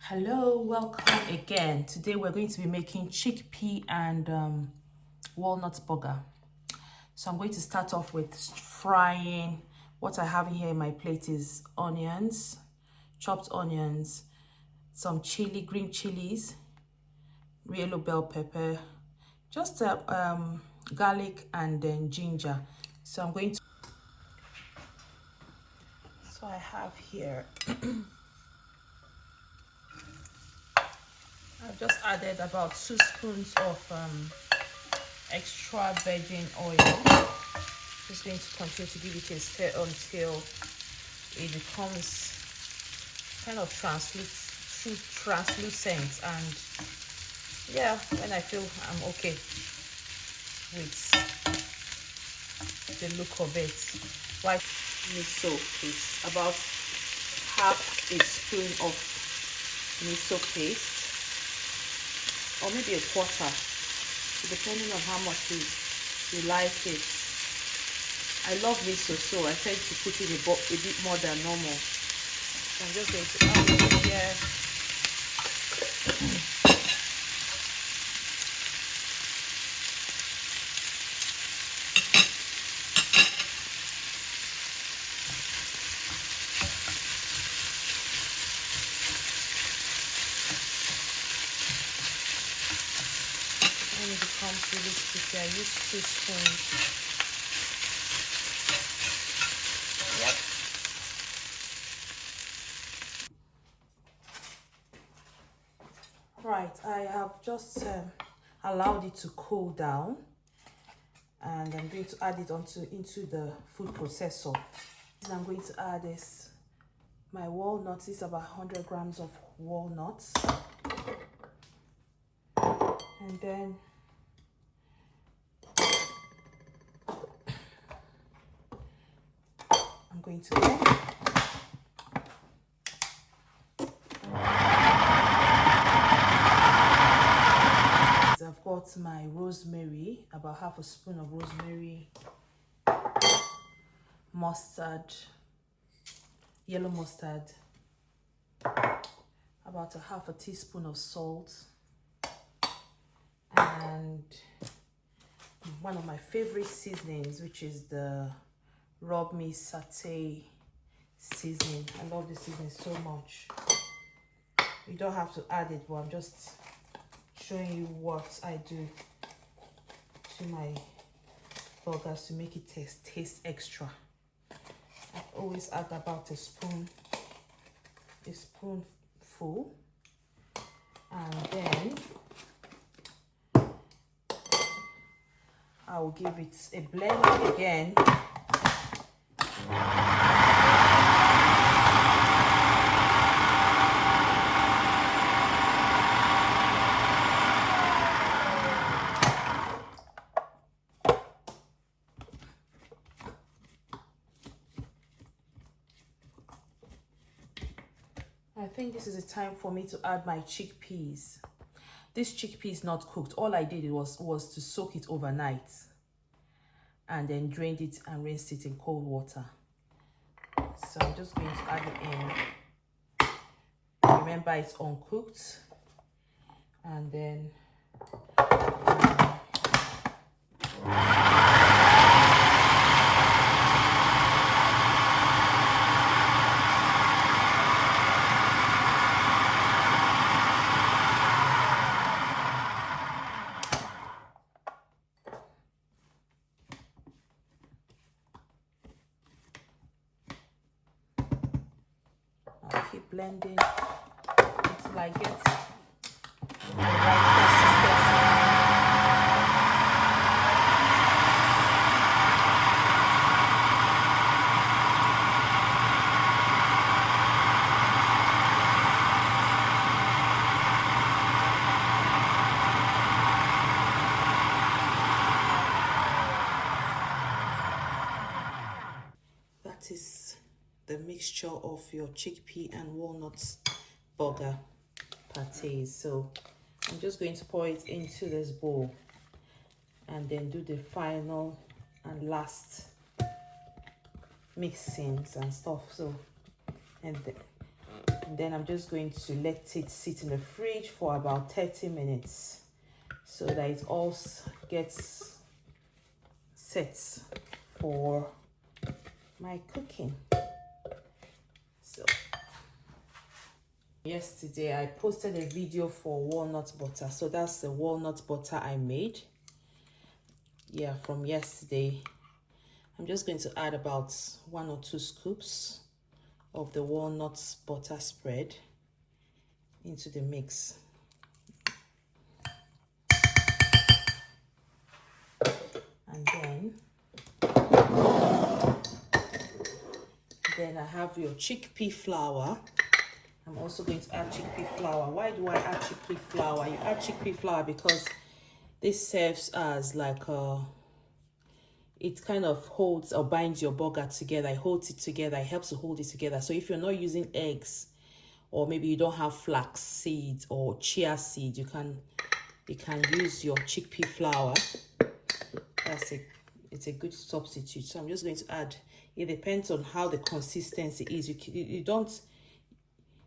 Hello, welcome again. Today we're going to be making chickpea and walnut burger. So I'm going to start off with frying. What I have here in my plate is onions, chopped onions, some chili, green chilies, yellow bell pepper, just garlic and then ginger. So I'm going to. So I have here. I've just added about 2 spoons of extra virgin oil. Just going to continue to give it a stir until it becomes kind of translucent, and yeah, when I feel I'm okay with the look of it. White miso paste, about half a spoon of miso paste, or maybe a quarter, depending on how much you like it. I love miso, so I tend to put in a bit more than normal. So I'm just going to add it here. When it becomes really sticky, I use 2 spoons. Yep. Right, I have just allowed it to cool down, and I'm going to add it into the food processor. And I'm going to add my walnuts. This is about 100 grams of walnuts, and then I'm going to I've got my rosemary, about half a spoon of rosemary, mustard, yellow mustard, about half a teaspoon of salt, and one of my favorite seasonings, which is the rub me satay seasoning. I love this seasoning so much. You don't have to add it, but I'm just showing you what I do to my burgers to make it taste extra. I always add about a spoonful, and then I will give it a blend again. I think this is the time for me to add my chickpeas. This chickpea is not cooked. All I did was to soak it overnight and then drained it and rinsed it in cold water. So I'm just going to add it in. Remember, it's uncooked. And then I'll keep blending until I get the right consistency. That is the mixture of your chickpea and walnuts burger pâtés. So I'm just going to pour it into this bowl and then do the final and last mixings and stuff. So, and And then I'm just going to let it sit in the fridge for about 30 minutes so that it all gets set for my cooking. So yesterday I posted a video for walnut butter, so that's the walnut butter I made, yeah, from yesterday. I'm just going to add about 1 or 2 scoops of the walnut butter spread into the mix. And then I have your chickpea flour. I'm also going to add chickpea flour. Why do I add chickpea flour? You add chickpea flour because this serves as like it kind of holds or binds your burger together. It holds it together. It helps to hold it together. So if you're not using eggs, or maybe you don't have flax seeds or chia seed, you can use your chickpea flour. It's a good substitute. So I'm just going to add. It depends on how the consistency is.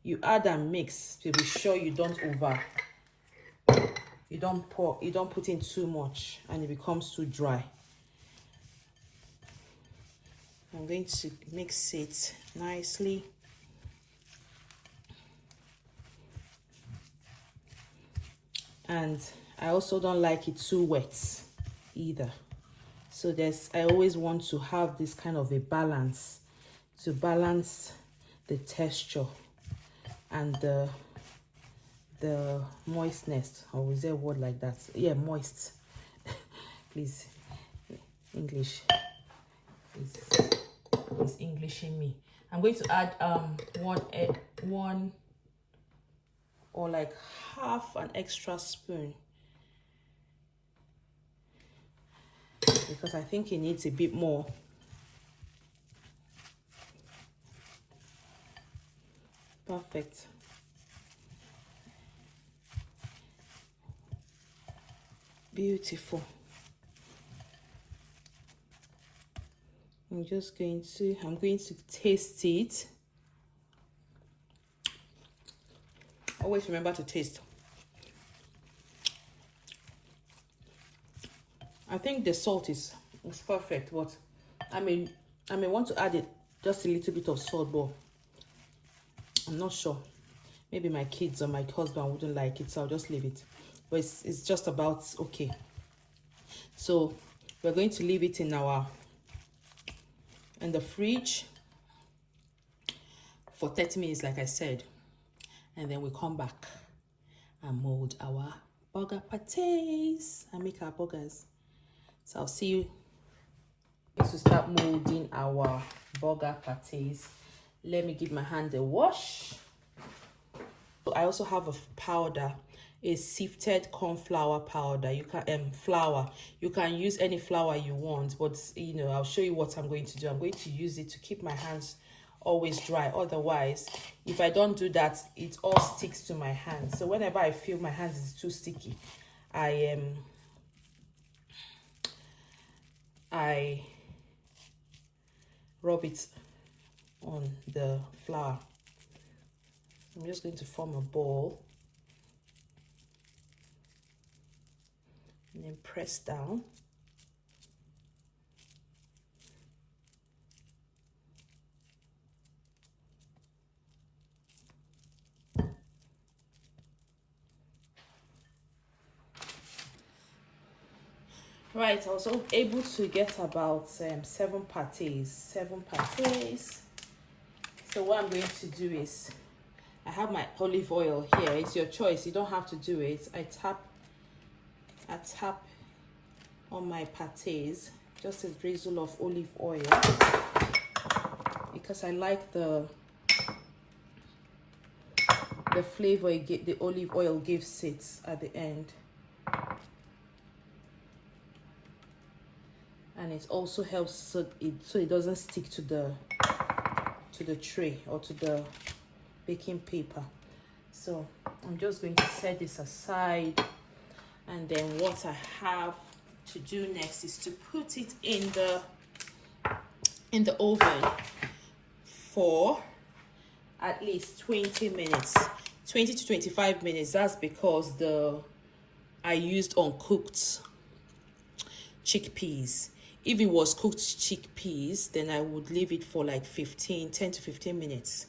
You add and mix to be sure you don't put in too much and it becomes too dry. I'm going to mix it nicely. And I also don't like it too wet either. So I always want to have this kind of a balance to balance the texture and the moistness, or is there a word like that? Yeah, moist. Please, English is English in me. I'm going to add one or like half an extra spoon, because I think it needs a bit more. Perfect. Beautiful. I'm going to taste it. Always remember to taste. I think the salt is perfect, but I may want to add it just a little bit of salt, but I'm not sure. Maybe my kids or my husband wouldn't like it, so I'll just leave it. But it's just about okay. So we're going to leave it in the fridge for 30 minutes, like I said, and then we come back and mold our burger patés and make our burgers. So I'll see you to start molding our burger patés. Let me give my hand a wash. So I also have a powder, a sifted corn flour powder. You can flour. You can use any flour you want, but I'll show you what I'm going to do. I'm going to use it to keep my hands always dry. Otherwise, if I don't do that, it all sticks to my hands. So whenever I feel my hands is too sticky, I rub it on the flour. I'm just going to form a ball and then press down. Right, I was able to get about 7 patés. So what I'm going to do is, I have my olive oil here. It's your choice. You don't have to do it. I tap on my patés, just a drizzle of olive oil, because I like the flavor the olive oil gives it at the end. And it also helps so it doesn't stick to the tray or to the baking paper. So I'm just going to set this aside, and then what I have to do next is to put it in the oven for at least 20 minutes, 20 to 25 minutes. That's because I used uncooked chickpeas. If it was cooked chickpeas, then I would leave it for like 10 to 15 minutes.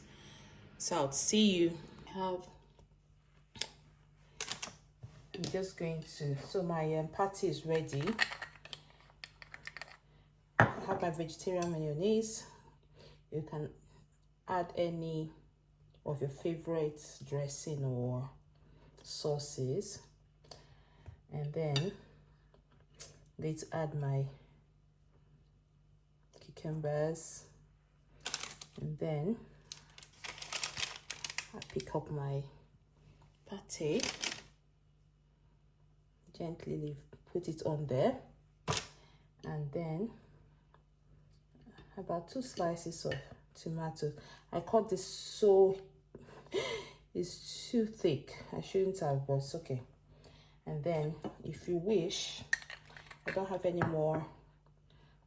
So I'll see you. I'm just going to, so my patty is ready. I have my vegetarian mayonnaise. You can add any of your favorite dressing or sauces. And then I'm going to add my cucumbers. And then I pick up my patty. Gently put it on there. And then about 2 slices of tomato. I cut this so it's too thick. I shouldn't have, but it's okay. And then if you wish, I don't have any more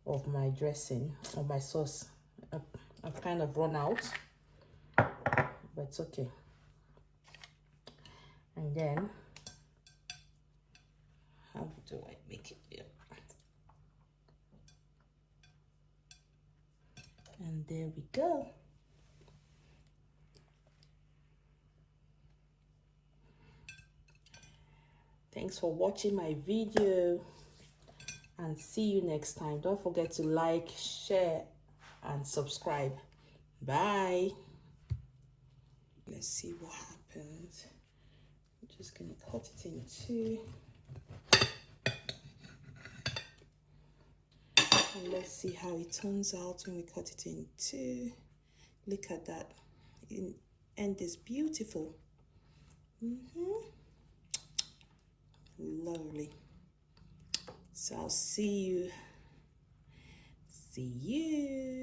of my dressing or my sauce. I've kind of run out, but it's okay. And then how do I make it? Yeah. And there we go. Thanks for watching my video, and see you next time. Don't forget to like, share, and subscribe. Bye. Let's see what happens. I'm just gonna cut it in two. And let's see how it turns out when we cut it in two. Look at that. And it's beautiful. Lovely. So I'll see you. See you.